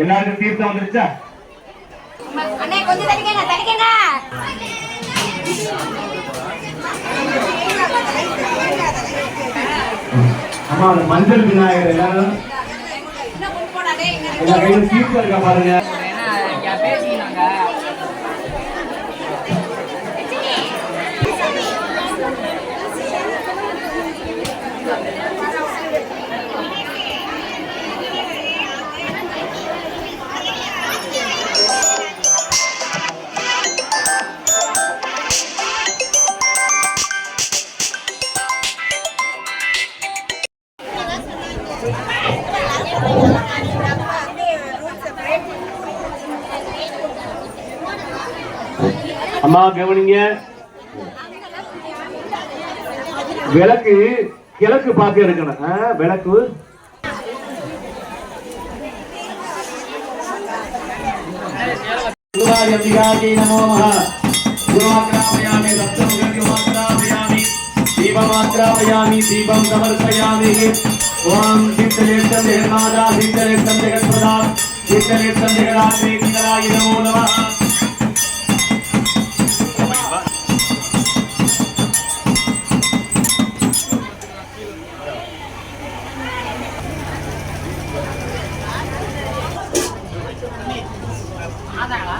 எல்லாருக்கும் தீர்த்தம் வந்துருச்சா? அம்மா அந்த மஞ்சள் விநாயகர் எல்லாரும் தீர்த்தம் இருக்கா பாருங்க. அம்மா கவனிங்க, விளக்கு கிழக்கு பார்க்க இருக்கணும். விளக்கு தீபம் சமர்ப்பயாமி. ஓம் சித்தலேஷம் ஜெகநாதா சித்தலேஷம் ஜெகத்பிரதா சித்தலேஷம் ஜெகதாத்ரே சித்தராய நமோ நமः.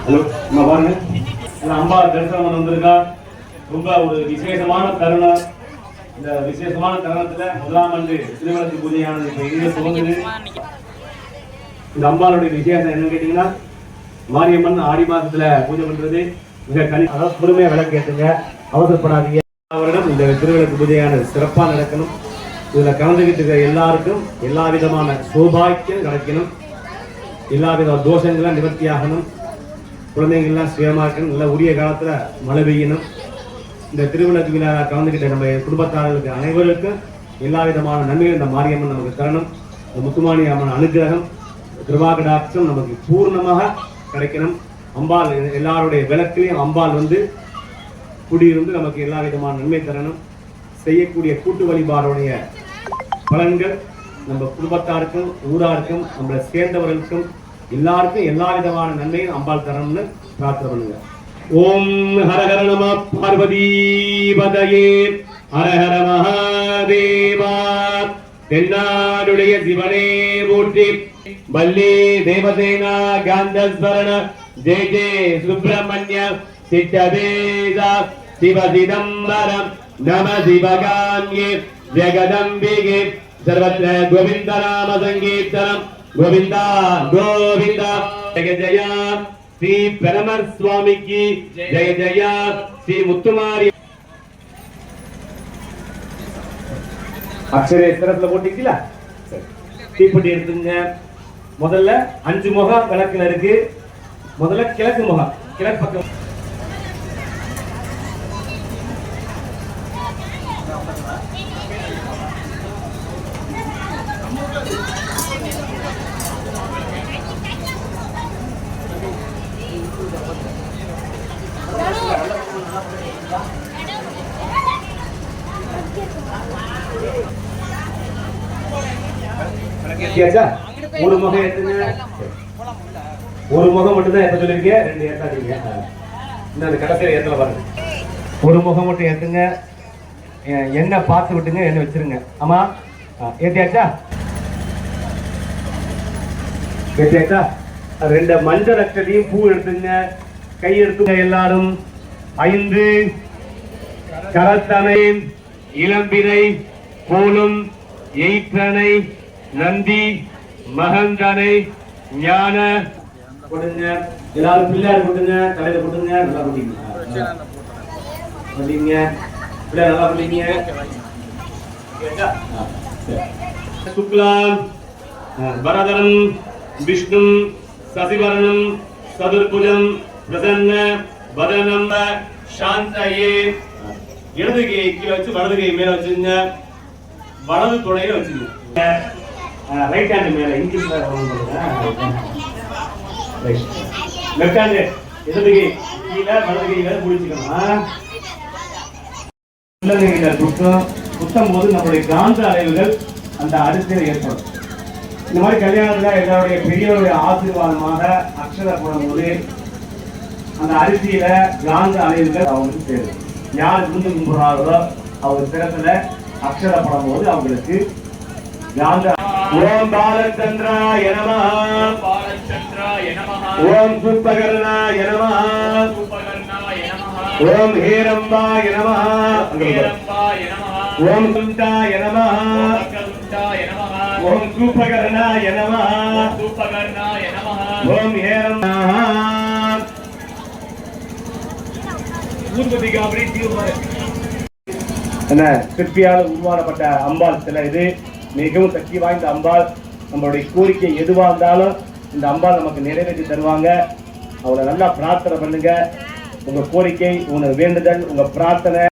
ஹலோ பாருங்க, அம்பா தரிசனம் வந்திருக்கா. ரொம்ப ஒரு விசேஷமான தருணம். இந்த விசேஷமான தருணத்துல முதலாம் ஆண்டு திருவிளக்கு பூஜையானது இப்ப இங்கே துவங்குது. இந்த அம்பாளுடைய விசேஷம் என்னன்னு கேட்டீங்கன்னா, மாரியம்மன் ஆடி மாசத்துல பூஜை பண்றது மிக அதாவது பொறுமையா விளக்கு ஏற்றுங்க, அவசரப்படாதீங்க. அவரிடம் இந்த திருவிளக்கு பூஜையானது சிறப்பா நடக்கணும். இதுல கலந்துகிட்டு இருக்கிற எல்லாருக்கும் எல்லா விதமான சௌபாக்கியம் கிடைக்கணும், எல்லா வித தோஷங்கள்லாம் நிவர்த்தி ஆகணும், குழந்தைங்கள்லாம் சுயமா இருக்கணும், நல்லா உரிய காலத்துல மழை பெய்யணும். இந்த திருவிளக்கு விழா கலந்துகிட்ட நம்ம குடும்பத்தாரர்களுக்கு அனைவருக்கும் எல்லா விதமான நன்மைகள் இந்த மாரியம்மன் நமக்கு தரணும். முத்துமாரி அம்மன் அனுகிரகம் கிருபாகடாட்சம் நமக்கு பூர்ணமாக கிடைக்கணும். அம்பாள் எல்லாருடைய விளக்கிலையும் அம்பாள் வந்து குடியிருந்து நமக்கு எல்லா விதமான நன்மை தரணும். செய்யக்கூடிய கூட்டு வழிபாடுடைய பலன்கள் நம்ம குடும்பத்தாருக்கும் ஊராருக்கும் நம்மளை சேர்ந்தவர்களுக்கும் எல்லாருக்கும் எல்லா விதமான நன்மையும் அம்பாள் தரணும்னு பிரார்த்தனை பண்ணுங்க. ஓம் ஹரஹர நம பார்வதி பதயே ஹரஹர மகாதேவா. தென்னாடுடைய சிவனே போற்றி. வள்ளி தேவசேனா காந்தஸ்வரண ஜெய ஜெய சுப்பிரமணிய சித்தவேதா சிவ சிதம்பரம் நம சிவகாமியே ஜெகதம்பிகே. சர்வத்ர கோவிந்த நாம சங்கீர்த்தனம் கோவிந்தா கோவிந்தா. ஜெய ஜெய ஸ்ரீ பெருமர் சுவாமிக்கு ஜெய ஜெய. ஸ்ரீ முத்துமாரி அக்ஷரேஸ்வரத்துல போட்டீங்களா? தீப்பெட்டி எடுத்துங்க. முதல்ல 5 முகம் விளக்குல இருக்கு. முதல்ல கிழக்கு முகம், கிழக்கு பக்கம் ஒரு முகம் ஏத்துங்க. ஒரு முகம் மட்டும் தான் ஏத்த சொல்லிருக்கீங்க, 2 ஏத்தாதீங்க. இந்த கடைசியில ஏத்தல பாருங்க. ஒரு முகம் மட்டும் ஏத்துங்க. என்ன பார்த்து விட்டுங்க, என்ன வச்சிருங்க. ஆமா ஏத்தியாச்சா? ஏத்தியாச்சா? 2 மஞ்சள் அக்ஷதையும் பூ எடுத்துங்க. கை எடுத்துங்க எல்லாரும். 5 கரத்தனை இளம்பினை கோலும் எயிற்றனை நந்தி மகந்தனை ஞான கொடுங்க. எல்லாரும் பிள்ளையார் கொடுங்க, தலையில கொடுங்க. நல்லா கொடுங்க, பிள்ளையார் நல்லா கொடுங்க. சுக்லாம் வரதரம் விஷ்ணு சசிவரணம் சதுர்புஜம் பிரசன்ன வதனம் சாந்தயே. இடது கை கீழே வச்சு வலது கை மேல வச்சுங்க. வலது துணையில வச்சுங்க. ரைட் ஹேண்ட் மேல இன்க்ரீஸ் பண்ணுங்க. ரைட் லெஃப்ட் ஹேண்ட் இடது கை கீழே வலது கையில முடிச்சுக்கணும். குத்தும் போது நம்மளுடைய காந்த அலைவுகள் அந்த அரிசியில் ஏற்படும். இந்த மாதிரி கல்யாணத்துல எல்லாருடைய பெரியவருடைய ஆசீர்வாதமாக அக்ஷதை போடும்போது அந்த அரிசியில காந்த அலைவுகள் அவங்களுக்கு சேரும். யார் விருந்து கும்பிடுறாங்களோ அவங்க சிறப்புல அக்ஷதை போடும்போது அவங்களுக்கு காந்த. ஓம் பாலச்சந்திராய நமஹ ஓம் சூப்பகர்ணாய நமஹ ஓம் ஹேரம்பாய நமஹ ஓம் குந்தாய நமஹ ஓம் சூப்பகர்ணாய நமஹ ஓம் ஹேரம்பாய என்ன சிற்பியால் உருவாக்கப்பட்ட அம்பாள் சிலை இது. மிகவும் சக்தி வாய்ந்த அம்பாள். நம்மளுடைய கோரிக்கை எதுவாக இருந்தாலும் இந்த அம்பாள் நமக்கு நிறைவேற்றி தருவாங்க. அவளை நல்லா பிரார்த்தனை பண்ணுங்க. உங்க கோரிக்கை, உங்க வேண்டுதல், உங்க பிரார்த்தனை